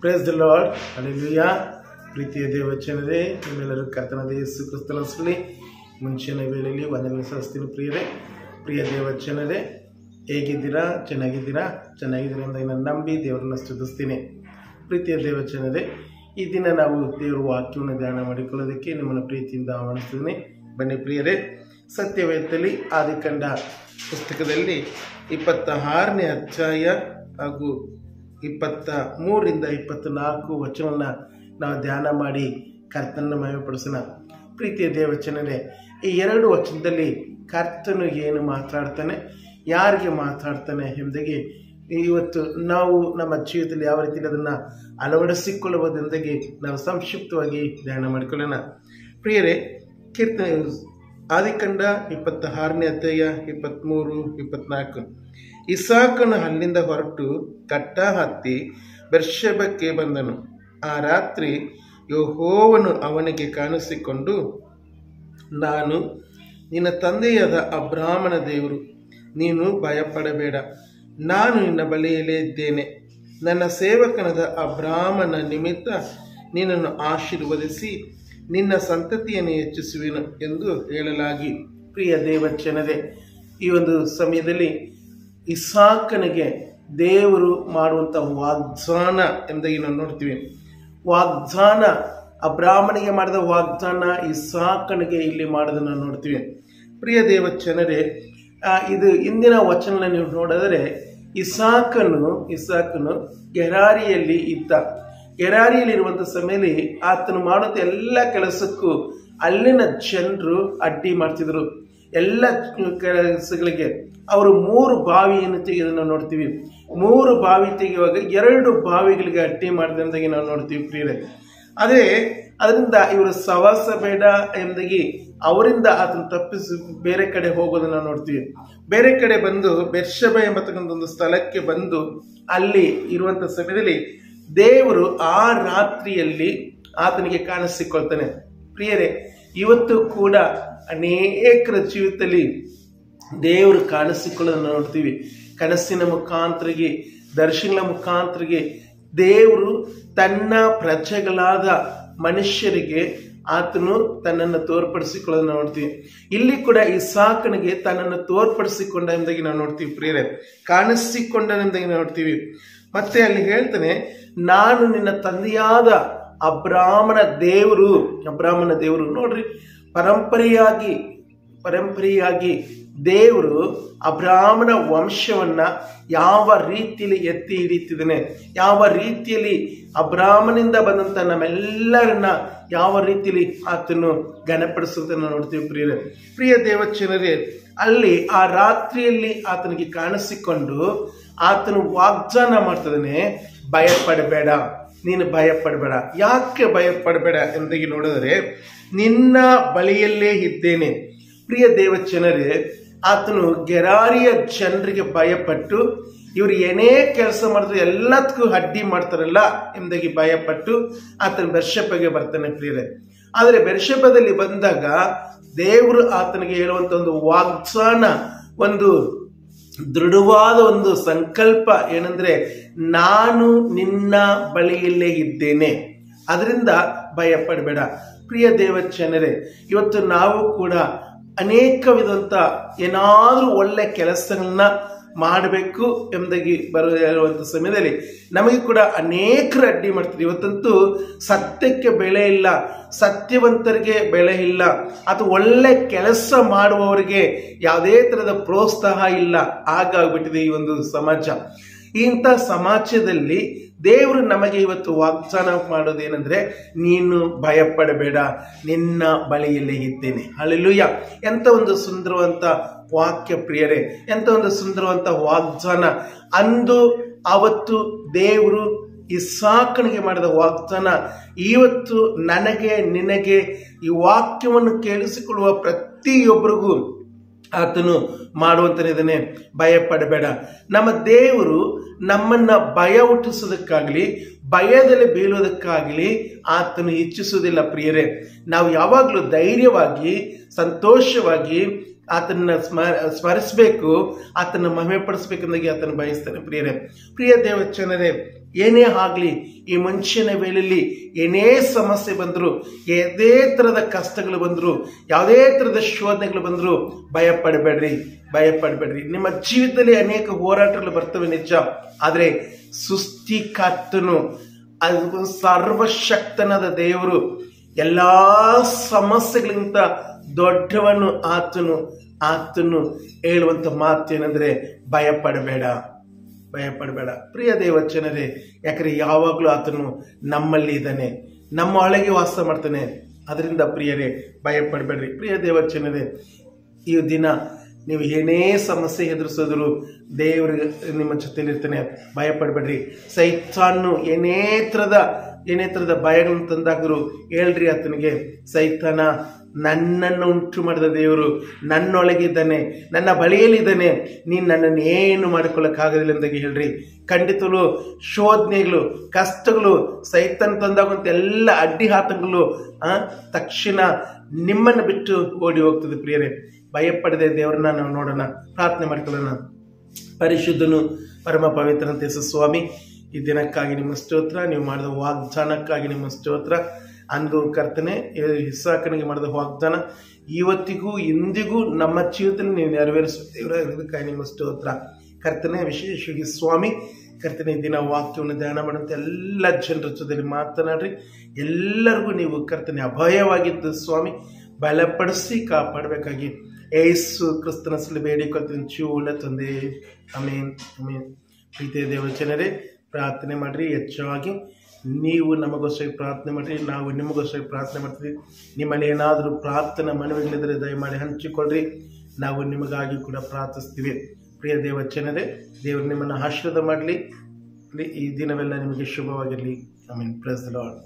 Praise the lord, hallelujah. ಪ್ರೀತಿಯ ದೇವಚನರೇ, ನಿಮ್ಮೆಲ್ಲರೂ ಕರ್ತನಾದ ಯೇಸು ಕ್ರಿಸ್ತನ ಹೆಸರಿನಲ್ಲಿ ಮುಂಚಿನ ವೇಳೆಯಲ್ಲಿ ವಂದನೆ ಸಲ್ಲಿಸ್ತೀನಿ. ಪ್ರಿಯ ದೇವಚನರೇ, ಹೇಗಿದ್ದೀರಾ? ಚೆನ್ನಾಗಿದ್ದೀರಾ ಅಂತ ನಾನು ನಂಬಿ ದೇವರನ್ನು ಸ್ತುತಿಸ್ತೀನಿ. ಪ್ರೀತಿಯ ದೇವಚನರೇ, ಈ ದಿನ ನಾವು ದೇವರ ವಾಕ್ಯವನ್ನು ಧ್ಯಾನ ಮಾಡಿಕೊಳ್ಳೋದಕ್ಕೆ ನಿಮ್ಮನ್ನು ಪ್ರೀತಿಯಿಂದ ಆಹ್ವಾನಿಸ್ತೀನಿ. ಬನ್ನಿ ಪ್ರಿಯರೇ, ಸತ್ಯವೇದದಲ್ಲಿ ಆದಿಕಾಂಡ ಪುಸ್ತಕದಲ್ಲಿ 26ನೇ ಅಧ್ಯಾಯ ಹಾಗೂ 23ರಿಂದ 24 ವಚನವನ್ನು ನಾವು ಧ್ಯಾನ ಮಾಡಿ ಕರ್ತನನ್ನು ಮಹಿಮೆಪಡಿಸೋಣ. ಪ್ರೀತಿಯ ದೇವಚನರೇ, ಈ 2 ವಚನದಲ್ಲಿ ಕರ್ತನು ಏನು ಮಾತಾಡ್ತಾನೆ, ಯಾರಿಗೆ ಮಾತಾಡ್ತಾನೆ ಎಂಬುದಾಗಿ ಇವತ್ತು ನಾವು ನಮ್ಮ ಜೀವಿತದಲ್ಲಿ ಯಾವ ರೀತಿಯಲ್ಲಿ ಅದನ್ನು ಅಳವಡಿಸಿಕೊಳ್ಳುವುದೆಂದಾಗಿ ನಾವು ಸಂಕ್ಷಿಪ್ತವಾಗಿ ಧ್ಯಾನ ಮಾಡಿಕೊಳ್ಳೋಣ. ಪ್ರಿಯರೇ, ಕೀರ್ತನೆ ಆದಿಕಾಂಡ 26ನೇ ಅಧ್ಯಾಯ 23, 24. ಇಸಾಕನು ಅಲ್ಲಿಂದ ಹೊರಟು ಕಟ್ಟ ಹತ್ತಿ ಬೆರ್ಷೆಬಕ್ಕೆ ಬಂದನು. ಆ ರಾತ್ರಿ ಯೆಹೋವನು ಅವನಿಗೆ ಕಾಣಿಸಿಕೊಂಡು, ನಾನು ನಿನ್ನ ತಂದೆಯಾದ ಅಬ್ರಾಮನ ದೇವರು, ನೀನು ಭಯಪಡಬೇಡ, ನಾನು ನಿನ್ನ ಬಳಿಯಲ್ಲೇ ಇದ್ದೇನೆ. ನನ್ನ ಸೇವಕನಾದ ಅಬ್ರಾಮನ ನಿಮಿತ್ತ ನಿನ್ನನ್ನು ಆಶೀರ್ವದಿಸಿ ನಿನ್ನ ಸಂತತಿಯನ್ನು ಹೆಚ್ಚಿಸುವೆನು ಎಂದು ಹೇಳಲಾಗಿ. ಪ್ರಿಯ ದೇವಚನರೇ, ಈ ಒಂದು ಸಮಯದಲ್ಲಿ ಇಸಾಕನಿಗೆ ದೇವರು ಮಾಡುವಂಥ ವಾಗ್ದಾನ ಎಂದಾಗಿ ನಾವು ನೋಡ್ತೀವಿ. ವಾಗ್ದಾನ, ಅಬ್ರಾಮನಿಗೆ ಮಾಡಿದ ವಾಗ್ದಾನ ಇಸಾಕನಿಗೆ ಇಲ್ಲಿ ಮಾಡೋದನ್ನು ನೋಡ್ತೀವಿ. ಪ್ರಿಯ ದೇವಚನರೇ, ಇದು ಇಂದಿನ ವಚನ ನೀವು ನೋಡಿದರೆ ಇಸಾಕನು ಗೆರಾರಿಯಲ್ಲಿ ಇದ್ದ. ಗೆರಾರಿಯಲ್ಲಿರುವಂಥ ಸಮಯದಲ್ಲಿ ಆತನು ಮಾಡುವಂಥ ಎಲ್ಲ ಕೆಲಸಕ್ಕೂ ಅಲ್ಲಿನ ಜನರು ಅಡ್ಡಿ ಮಾಡ್ತಿದ್ರು. ಎಲ್ಲ ಕೆಲಸಗಳಿಗೆ ಅವರು 3 ಬಾವಿಯನ್ನು ತೆಗೆಯೋದನ್ನು ನೋಡ್ತೀವಿ. 3 ಬಾವಿ ತೆಗೆಯುವಾಗ 2 ಬಾವಿಗಳಿಗೆ ಅಡ್ಡಿ ಮಾಡಿದಂದಾಗಿ ನಾವು ನೋಡ್ತೀವಿ. ಪ್ರಿಯರೇ, ಅದರಿಂದ ಇವರು ಸವಾಸ ಬೇಡ ಎಂದಾಗಿ ಅವರಿಂದ ಆತನ ತಪ್ಪಿಸಿ ಬೇರೆ ಕಡೆ ಹೋಗೋದನ್ನು ನೋಡ್ತೀವಿ. ಬೇರೆ ಕಡೆ ಬಂದು ಬೆರ್ಷೆಬ ಎಂಬತಕ್ಕಂಥ ಒಂದು ಸ್ಥಳಕ್ಕೆ ಬಂದು ಅಲ್ಲಿ ಇರುವಂಥ ಸಮಯದಲ್ಲಿ ದೇವರು ಆ ರಾತ್ರಿಯಲ್ಲಿ ಆತನಿಗೆ ಕಾಣಿಸಿಕೊಳ್ತಾನೆ. ಪ್ರಿಯರೇ, ಇವತ್ತು ಕೂಡ ಅನೇಕರ ಜೀವಿತದಲ್ಲಿ ದೇವರು ಕಾಣಿಸಿಕೊಳ್ಳೋದನ್ನು ನೋಡ್ತೀವಿ. ಕನಸಿನ ಮುಖಾಂತರಿಗೆ, ದರ್ಶನಗಳ ಮುಖಾಂತರಿಗೆ ದೇವರು ತನ್ನ ಪ್ರಜೆಗಳಾದ ಮನುಷ್ಯರಿಗೆ ಆತನು ತನ್ನನ್ನು ತೋರ್ಪಡಿಸಿಕೊಳ್ಳೋದನ್ನು ನೋಡ್ತೀವಿ. ಇಲ್ಲಿ ಕೂಡ ಇಸಾಕನಿಗೆ ತನ್ನನ್ನು ತೋರ್ಪಡಿಸಿಕೊಂಡ ಎಂದಾಗಿ ನಾವು ನೋಡ್ತೀವಿ. ಪ್ರಿಯರೇ, ಕಾಣಿಸಿಕೊಂಡನೆಂದಾಗಿ ನೋಡ್ತೀವಿ. ಮತ್ತೆ ಅಲ್ಲಿ ಹೇಳ್ತಾನೆ, ನಾನು ನಿನ್ನ ತಂದೆಯಾದ ಅಬ್ರಾಮನ ದೇವರು. ನೋಡ್ರಿ, ಪರಂಪರೆಯಾಗಿ ದೇವರು ಅಬ್ರಾಮನ ವಂಶವನ್ನ ಯಾವ ರೀತಿಯಲ್ಲಿ ಎತ್ತಿ ಹಿಡಿತಿದ್ದಾನೆ, ಯಾವ ರೀತಿಯಲ್ಲಿ ಅಬ್ರಾಮನಿಂದ ಬಂದಂತ ನಮ್ಮೆಲ್ಲರನ್ನ ಯಾವ ರೀತಿಯಲ್ಲಿ ಆತನು ಘನಪಡಿಸುವುದನ್ನು ನೋಡ್ತೀವಿ. ಪ್ರಿಯ ದೇವಚನರೇ, ಅಲ್ಲಿ ಆ ರಾತ್ರಿಯಲ್ಲಿ ಆತನಿಗೆ ಕಾಣಿಸಿಕೊಂಡು ಆತನು ವಾಗ್ದಾನ ಮಾಡ್ತಿದ್ದಾನೆ, ಭಯಪಡಬೇಡ, ನೀನು ಭಯಪಡಬೇಡ. ಯಾಕೆ ಭಯಪಡಬೇಡ ಎಂದಾಗಿ ನೋಡಿದರೆ, ನಿನ್ನ ಬಳಿಯಲ್ಲೇ ಇದ್ದೇನೆ. ಪ್ರಿಯ ದೇವಚನರೇ, ಆತನು ಗೆರಾರಿಯ ಜನರಿಗೆ ಭಯಪಟ್ಟು ಇವರು ಏನೇ ಕೆಲಸ ಮಾಡಿದ್ರು ಎಲ್ಲದಕ್ಕೂ ಅಡ್ಡಿ ಮಾಡ್ತಾರಲ್ಲ ಎಂದಾಗಿ ಭಯಪಟ್ಟು ಆತನ ಬೆರ್ಷೆಬಗೆ ಬರ್ತಾನೆ. ಪ್ರಿಯರೇ, ಆದರೆ ಬೆರ್ಷೆಬದಲ್ಲಿ ಬಂದಾಗ ದೇವರು ಆತನಿಗೆ ಹೇಳುವಂತ ಒಂದು ವಾಗ್ದಾನ, ಒಂದು ದೃಢವಾದ ಒಂದು ಸಂಕಲ್ಪ ಏನಂದ್ರೆ, ನಾನು ನಿನ್ನ ಬಳಿಯಲ್ಲೇ ಇದ್ದೇನೆ, ಅದರಿಂದ ಭಯಪಡಬೇಡ. ಪ್ರಿಯ ದೇವಚನರೇ, ಇವತ್ತು ನಾವು ಕೂಡ ಅನೇಕ ವಿಧಂತ ಏನಾದರೂ ಒಳ್ಳೆ ಕೆಲಸಗಳನ್ನ ಮಾಡಬೇಕು ಎಂಬುದಾಗಿ ಬರುವಂಥ ಸಮಯದಲ್ಲಿ ನಮಗೆ ಕೂಡ ಅನೇಕರು ಅಡ್ಡಿ ಮಾಡ್ತಾರೆ. ಇವತ್ತಂತೂ ಸತ್ಯಕ್ಕೆ ಬೆಲೆ ಇಲ್ಲ, ಸತ್ಯವಂತರಿಗೆ ಬೆಲೆ ಇಲ್ಲ, ಅಥವಾ ಒಳ್ಳೆ ಕೆಲಸ ಮಾಡುವವರಿಗೆ ಯಾವುದೇ ಥರದ ಪ್ರೋತ್ಸಾಹ ಇಲ್ಲ. ಹಾಗಾಗ್ಬಿಟ್ಟಿದೆ ಈ ಒಂದು ಸಮಾಜ. ಇಂಥ ಸಮಾಜದಲ್ಲಿ ದೇವರು ನಮಗೆ ಇವತ್ತು ವಾಗ್ದಾನ ಮಾಡೋದೇನೆಂದ್ರೆ, ನೀನು ಭಯಪಡಬೇಡ, ನಿನ್ನ ಬಳಿಯಲ್ಲೇ ಇದ್ದೇನೆ. ಹಲ್ಲೆಲೂಯಾ. ಎಂತ ಒಂದು ಸುಂದರವಂತ ವಾಕ್ಯ ಪ್ರಿಯರೇ, ಎಂತ ಒಂದು ಸುಂದರವಂತ ವಾಗ್ದಾನ. ಅವತ್ತು ದೇವರು ಇಸಾಕನಿಗೆ ಮಾಡಿದ ವಾಗ್ದಾನ ಇವತ್ತು ನನಗೆ, ನಿನಗೆ, ಈ ವಾಕ್ಯವನ್ನು ಕೇಳಿಸಿಕೊಳ್ಳುವ ಪ್ರತಿಯೊಬ್ಬರಿಗೂ ಆತನು ಮಾಡುವಂತನಿದ್ದಾನೆ, ಭಯಪಡಬೇಡ. ನಮ್ಮ ದೇವರು ನಮ್ಮನ್ನ ಭಯ ಹುಟ್ಟಿಸೋದಕ್ಕಾಗಲಿ, ಭಯದಲ್ಲಿ ಬೀಳುವುದಕ್ಕಾಗಲಿ ಆತನು ಇಚ್ಛಿಸುವುದಿಲ್ಲ. ಪ್ರಿಯರೇ, ನಾವು ಯಾವಾಗಲೂ ಧೈರ್ಯವಾಗಿ, ಸಂತೋಷವಾಗಿ ಆತನ ಸ್ಮರಿಸಬೇಕು, ಆತನ ಮಹಿಮೆ ಪಡಿಸ್ಬೇಕೆಂದಾಗಿ ಆತನ ಬಯಸ್ತಾನೆ. ಪ್ರಿಯರೇ, ಪ್ರಿಯ ದೇವಚನರೇ, ಏನೇ ಆಗಲಿ ಈ ಮುಂಚಿನ ವೇಳೆಯಲ್ಲಿ ಏನೇ ಸಮಸ್ಯೆ ಬಂದ್ರು, ಯಾವುದೇ ತರದ ಕಷ್ಟಗಳು ಬಂದ್ರು, ಯಾವುದೇ ತರದ ಶೋಧನೆಗಳು ಬಂದ್ರು, ಭಯಪಡಬೇಡ್ರಿ. ನಿಮ್ಮ ಜೀವಿತದಲ್ಲಿ ಅನೇಕ ಹೋರಾಟಗಳು ಬರ್ತವೆ ನಿಜ, ಆದ್ರೆ ಸೃಷ್ಟಿಕರ್ತನು, ಅದು ಸರ್ವಶಕ್ತನಾದ ದೇವರು, ಎಲ್ಲಾ ಸಮಸ್ಯೆಗಳಿಗಿಂತ ದೊಡ್ಡವನು ಆತನು ಹೇಳುವಂತ ಮಾತೇನೆಂದ್ರೆ ಭಯಪಡಬೇಡ. ಪ್ರಿಯ ದೇವಚನರೇ, ಯಾಕಂದ್ರೆ ಯಾವಾಗ್ಲೂ ಆತನು ನಮ್ಮಲ್ಲಿ ಇದ್ದಾನೆ, ನಮ್ಮ ಒಳಗೆ ವಾಸ ಮಾಡ್ತಾನೆ. ಅದರಿಂದ ಪ್ರಿಯರೇ, ಭಯಪಡಬೇಡ್ರಿ. ಪ್ರಿಯ ದೇವಚನರೇ, ಈ ದಿನ ನೀವು ಏನೇ ಸಮಸ್ಯೆ ಎದುರಿಸಿದ್ರು ದೇವರಿಗೆ ನಿಮ್ಮ ಜೊತೆಲಿ ಇರ್ತಾನೆ. ಭಯಪಡಬೇಡ್ರಿ. ಸೈತಾನು ಏನೇ ತರದ ಭಯಗಳನ್ನು ತಂದಾದ್ರು ಹೇಳ್ರಿ ಆತನಿಗೆ, ಸೈತಾನ, ನನ್ನನ್ನು ಉಂಟು ಮಾಡಿದ ದೇವರು ನನ್ನೊಳಗಿದ್ದಾನೆ, ನನ್ನ ಬಳಿಯಲ್ಲಿದ್ದಾನೆ, ನೀನು ನನ್ನನ್ನು ಏನು ಮಾಡಿಕೊಳ್ಳಕ್ಕಾಗೋದಿಲ್ಲ ಎಂದಾಗಿ ಹೇಳ್ರಿ. ಖಂಡಿತಲು ಶೋಧನೆಗಳು, ಕಷ್ಟಗಳು, ಸೈತಾನ ತಂದಾಗುವಂತ ಎಲ್ಲ ಅಡ್ಡಿ ಆತಂಕಗಳು ತಕ್ಷಣ ನಿಮ್ಮನ್ನು ಬಿಟ್ಟು ಓಡಿ ಹೋಗ್ತದೆ. ಪ್ರಿಯರೇ, ಭಯಪಡದೆ ದೇವರನ್ನ ನಾವು ನೋಡೋಣ, ಪ್ರಾರ್ಥನೆ ಮಾಡ್ಕೊಳ್ಳೋಣ. ಪರಿಶುದ್ಧನು ಪರಮ ಪವಿತ್ರನಂತೆ ಸ್ವಾಮಿ, ಈ ದಿನಕ್ಕಾಗಿ ನಿಮ್ಮ ಸ್ತೋತ್ರ, ನೀವು ಮಾಡಿದ ವಾಗ್ದಾನಕ್ಕಾಗಿ ನಿಮ್ಮ ಸ್ತೋತ್ರ. ಅಂದು ಕರ್ತನೆ ಇಸಾಕನಿಗೆ ಮಾಡಿದ ವಾಗ್ದಾನ ಇವತ್ತಿಗೂ ಇಂದಿಗೂ ನಮ್ಮ ಜೀವಿತದಲ್ಲಿ ನೀವು ನೆರವೇರಿಸುತ್ತೇವೆ. ನಿಮ್ಮ ಸ್ತೋತ್ರ ಕರ್ತನೆ. ವಿಶೇಷವಾಗಿ ಸ್ವಾಮಿ ಕರ್ತನೆ, ಈ ದಿನ ವಾಕ್ಯವನ್ನು ಧ್ಯಾನ ಮಾಡುವಂತೆ ಎಲ್ಲ ಜನರ ಜೊತೆಲಿ ಮಾತನಾಡ್ರಿ. ಎಲ್ಲರಿಗೂ ನೀವು ಕರ್ತನೆ ಅಭಯವಾಗಿದ್ದು ಸ್ವಾಮಿ ಬಲಪಡಿಸಿ ಕಾಪಾಡಬೇಕಾಗಿ ಯೇಸು ಕ್ರಿಸ್ತನ ಹೆಸರಲ್ಲಿ ಬೇಡಿಕೊಳ್ತೀನಿ ಜೀವನ ತಂದೆ. ಆಮೆನ್. ಪ್ರೀತಿಯ ದೇವಜನರೇ, ಪ್ರಾರ್ಥನೆ ಮಾಡ್ರಿ. ಹೆಚ್ಚಾಗಿ ನೀವು ನಮಗೋಸ್ಕರ ಪ್ರಾರ್ಥನೆ ಮಾಡ್ರಿ, ನಾವು ನಿಮಗೋಸ್ಕರ ಪ್ರಾರ್ಥನೆ ಮಾಡ್ತೀವಿ. ನಿಮ್ಮಲ್ಲಿ ಏನಾದರೂ ಪ್ರಾರ್ಥನಾ ಮನವಿಗಳಿದ್ದರೆ ದಯಮಾಡಿ ಹಂಚಿಕೊಳ್ಳ್ರಿ, ನಾವು ನಿಮಗಾಗಿ ಕೂಡ ಪ್ರಾರ್ಥಿಸ್ತೀವಿ. ಪ್ರಿಯ ದೇವಜನರೇ, ದೇವರು ನಿಮ್ಮನ್ನು ಆಶೀರ್ವಾದ ಮಾಡಲಿ. ಈ ದಿನವೆಲ್ಲ ನಿಮಗೆ ಶುಭವಾಗಿರಲಿ. ಆಮೆನ್. Praise the lord.